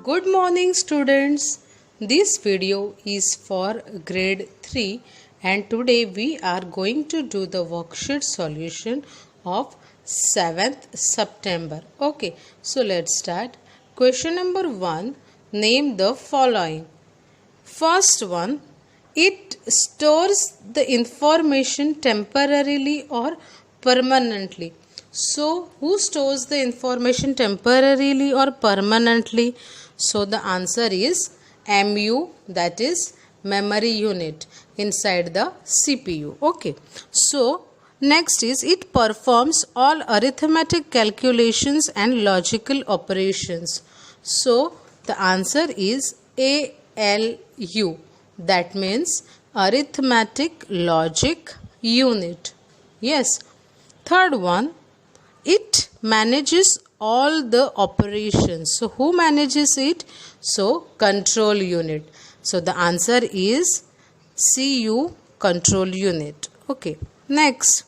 Good morning students. This video is for grade 3 and today we are going to do the worksheet solution of 7th September. Okay, so let's start. Question number 1. Name the following. First one, it stores the information temporarily or permanently. So, who stores the information temporarily or permanently? So, the answer is MU, that is memory unit inside the CPU. Okay. So, next is it performs all arithmetic calculations and logical operations. So, the answer is ALU. That means arithmetic logic unit. Yes. Third one, it manages all the operations. So, who manages it? So, control unit. So, the answer is CU, control unit. Okay. Next,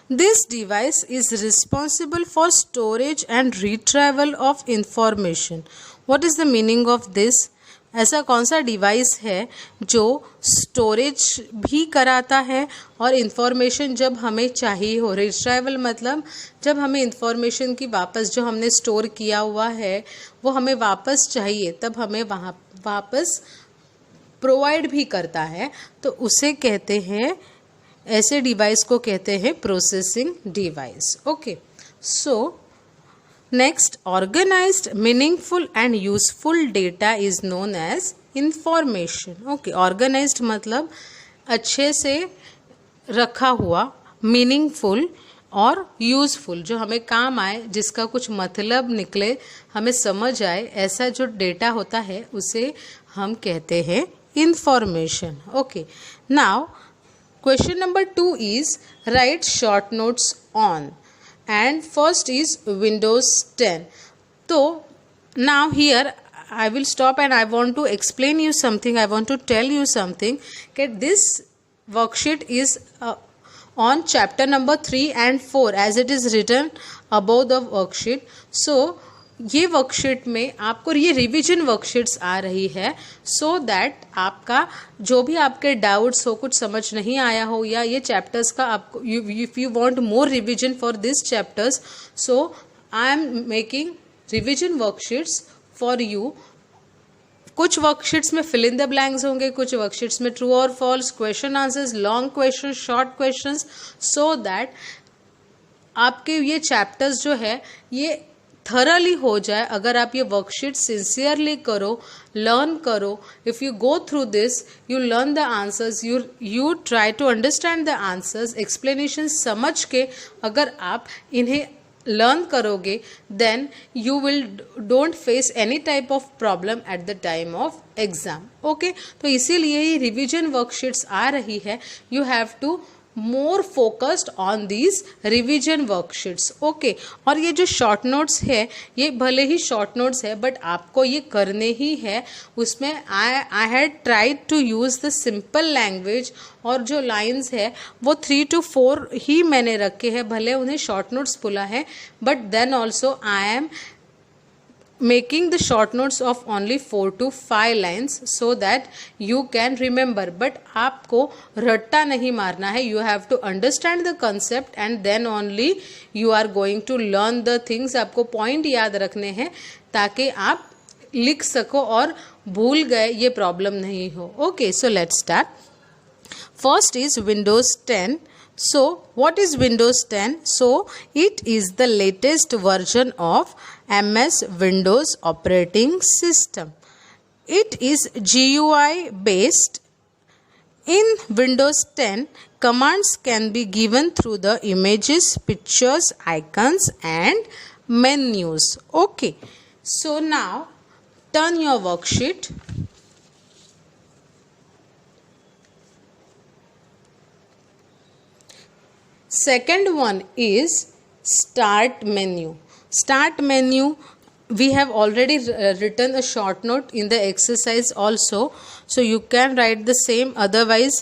this device is responsible for storage and retrieval of information. What is the meaning of this? ऐसा कौन सा device है जो storage भी कराता है और information जब हमें चाहिए हो, रिट्राइवल मतलब जब हमें इन्फॉर्मेशन की वापस जो हमने स्टोर किया हुआ है वो हमें वापस चाहिए तब हमें वहाँ वापस प्रोवाइड भी करता है, तो उसे कहते हैं, ऐसे डिवाइस को कहते हैं processing device. Okay. So next, organized, meaningful and useful data is known as information. Okay, organized मतलब अच्छे से रखा हुआ, meaningful और useful जो हमें काम आए, जिसका कुछ मतलब निकले, हमें समझ आए, ऐसा जो डेटा होता है उसे हम कहते हैं information. Okay, now question number 2 is write short notes on. And first is Windows 10. So now here I will stop and I want to explain you something. I want to tell you something. Okay, this worksheet is on chapter number 3 and 4 as it is written above the worksheet. So ये worksheet में आपको ये revision worksheets आ रही है so that आपका जो भी आपके डाउट्स हो, कुछ समझ नहीं आया हो या ये चैप्टर्स का आपको if you want more revision for this chapters, so I am making revision worksheets for you. कुछ वर्कशीट्स में फिल इन द ब्लैंक्स होंगे, कुछ वर्कशीट्स में ट्रू और false, question answers, long question, short questions, so that आपके ये chapters जो है ये थरली हो जाए. अगर आप ये वर्कशीट सिंसियरली करो, लर्न करो, if you go through this, you learn the answers, you try to understand the answers, explanation समझ के अगर आप इन्हें लर्न करोगे then you will don't face any type of problem at the time of exam. Okay, तो इसीलिए ये revision worksheets आ रही है. You have to more focused on these revision worksheets. Okay, और ये जो शॉर्ट नोट्स है ये भले ही शॉर्ट नोट्स है बट आपको ये करने ही है. उसमें I had tried to use the simple language और जो लाइंस है वो 3 to 4 ही मैंने रखे हैं, भले उन्हें शॉर्ट नोट्स बोला है but then also I am making the short notes of only 4 to 5 lines so that you can remember. But आपको रट्टा नहीं मारना है. You have to understand the concept and then only you are going to learn the things. आपको point याद रखने हैं ताकि आप लिख सको और भूल गए ये प्रॉब्लम नहीं हो. Okay, so let's start. First is Windows 10. So, what is Windows 10? So, it is the latest version of MS Windows operating system. It is GUI based. In Windows 10, commands can be given through the images, pictures, icons and menus. Okay, so now turn your worksheet. Second one is start menu. Start menu, we have already written a short note in the exercise also, so you can write the same. Otherwise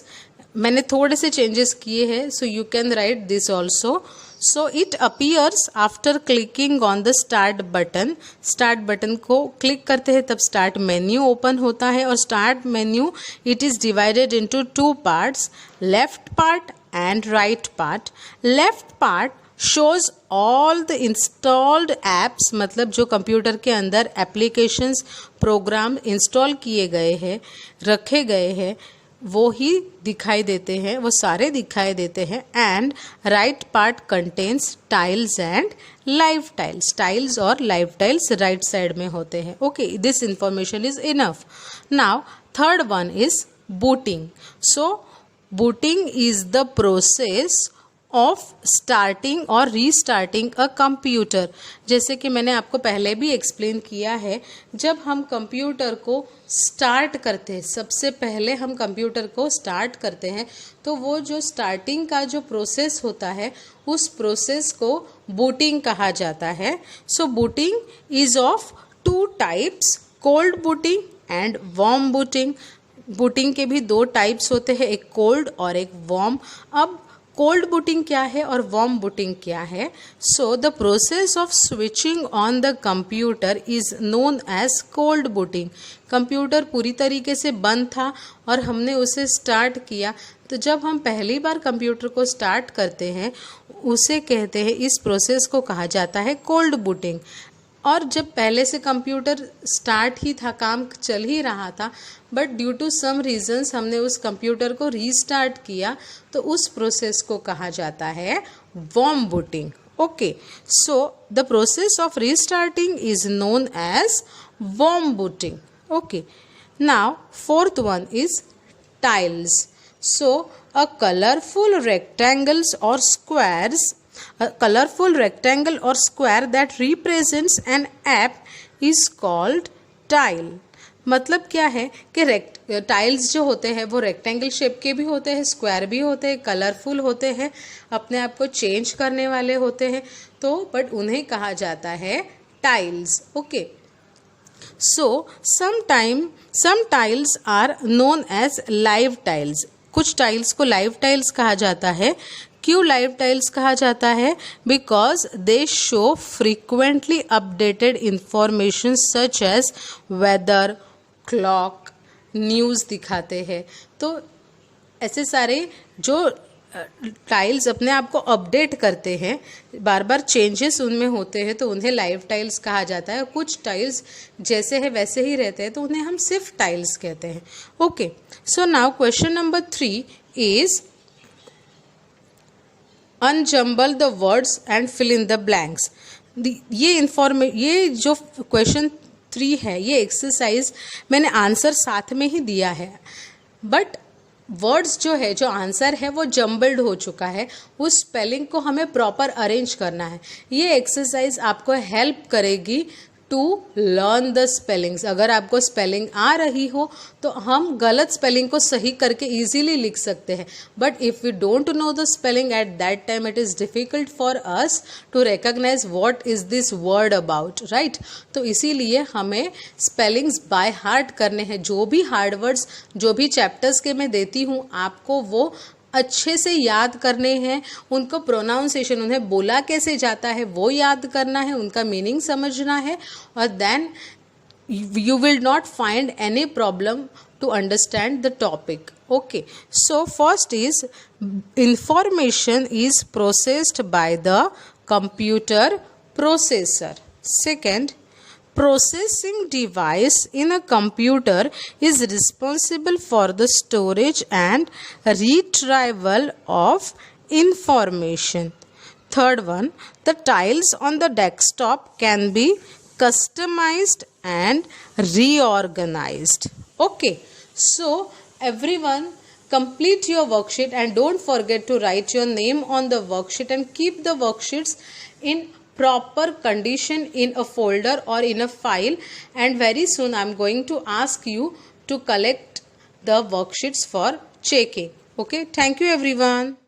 मैंने थोड़े से changes किए हैं, so you can write this also. So it appears after clicking on the start button. Start button को click करते हैं तब start menu open होता है और start menu it is divided into two parts, left part and right part. Left part shows all the installed apps, मतलब जो computer के अंदर एप्लीकेशंस प्रोग्राम इंस्टॉल किए गए हैं, रखे गए हैं, वो ही दिखाई देते हैं, वो सारे दिखाई देते हैं. And right part contains tiles and live tiles. Tiles और लाइव टाइल्स राइट साइड में होते हैं. Okay, this information is enough. Now third one is booting. So booting is the process of starting और रीस्टार्टिंग अ कंप्यूटर. जैसे कि मैंने आपको पहले भी एक्सप्लेन किया है, जब हम कंप्यूटर को स्टार्ट करते हैं, सबसे पहले हम कंप्यूटर को स्टार्ट करते हैं, तो वो जो स्टार्टिंग का जो प्रोसेस होता है उस प्रोसेस को बूटिंग कहा जाता है. So booting is of two types, cold booting and warm booting. Booting के भी दो टाइप्स होते हैं, एक कोल्ड और एक वार्म. अब कोल्ड बूटिंग क्या है और वार्म बूटिंग क्या है? So the process of switching on the computer is known as cold booting. Computer पूरी तरीके से बंद था और हमने उसे स्टार्ट किया, तो जब हम पहली बार कंप्यूटर को स्टार्ट करते हैं उसे कहते हैं, इस प्रोसेस को कहा जाता है कोल्ड बूटिंग. और जब पहले से कंप्यूटर स्टार्ट ही था, काम चल ही रहा था, but due to some reasons हमने उस कंप्यूटर को रीस्टार्ट किया, तो उस प्रोसेस को कहा जाता है warm booting. Okay, so the process of restarting is known as warm booting. Okay, now fourth one is tiles. So a colourful rectangles और squares, a colorful rectangle or square that represents an app is called tile. मतलब क्या है कि tiles जो होते हैं वो rectangle shape के भी होते हैं, स्क्वायर भी होते हैं, कलरफुल होते हैं, अपने आप को चेंज करने वाले होते हैं, तो बट उन्हें कहा जाता है tiles. Okay, so some tiles are known as live tiles. कुछ टाइल्स को लाइव टाइल्स कहा जाता है. क्यों लाइव टाइल्स कहा जाता है? Because they show frequently updated information such as weather, clock, news दिखाते हैं. तो ऐसे सारे जो टाइल्स अपने आप को अपडेट करते हैं, बार बार चेंजेस उनमें होते हैं, तो उन्हें लाइव टाइल्स कहा जाता है. कुछ टाइल्स जैसे है वैसे ही रहते हैं, तो उन्हें हम सिर्फ टाइल्स कहते हैं. Okay, so now question number 3 is unjumble the words and fill in the blanks. ये जो क्वेश्चन 3 है, ये एक्सरसाइज मैंने आंसर साथ में ही दिया है, बट वर्ड्स जो है, जो आंसर है वो जम्बल्ड हो चुका है. उस स्पेलिंग को हमें प्रॉपर अरेंज करना है. ये एक्सरसाइज आपको हेल्प करेगी टू लर्न द स्पेलिंग्स. अगर आपको स्पेलिंग आ रही हो तो हम गलत स्पेलिंग को सही करके इजीली लिख सकते हैं, but if we don't know the spelling at that time it is difficult for us to recognise what is this word about, right. तो इसीलिए हमें स्पेलिंग्स बाय हार्ट करने हैं. जो भी हार्ड वर्ड्स, जो भी चैप्टर्स के मैं देती हूँ, आपको वो अच्छे से याद करने हैं. उनको प्रोनाउंसिएशन, उन्हें बोला कैसे जाता है वो याद करना है, उनका मीनिंग समझना है, और then you will not find any problem to understand the topic. Okay, so first is information is processed by the computer processor. Second, processing device in a computer is responsible for the storage and retrieval of information. Third one, the tiles on the desktop can be customized and reorganized. Okay, so everyone complete your worksheet and don't forget to write your name on the worksheet and keep the worksheets in proper condition in a folder or in a file, and very soon I am going to ask you to collect the worksheets for checking. Okay, thank you everyone.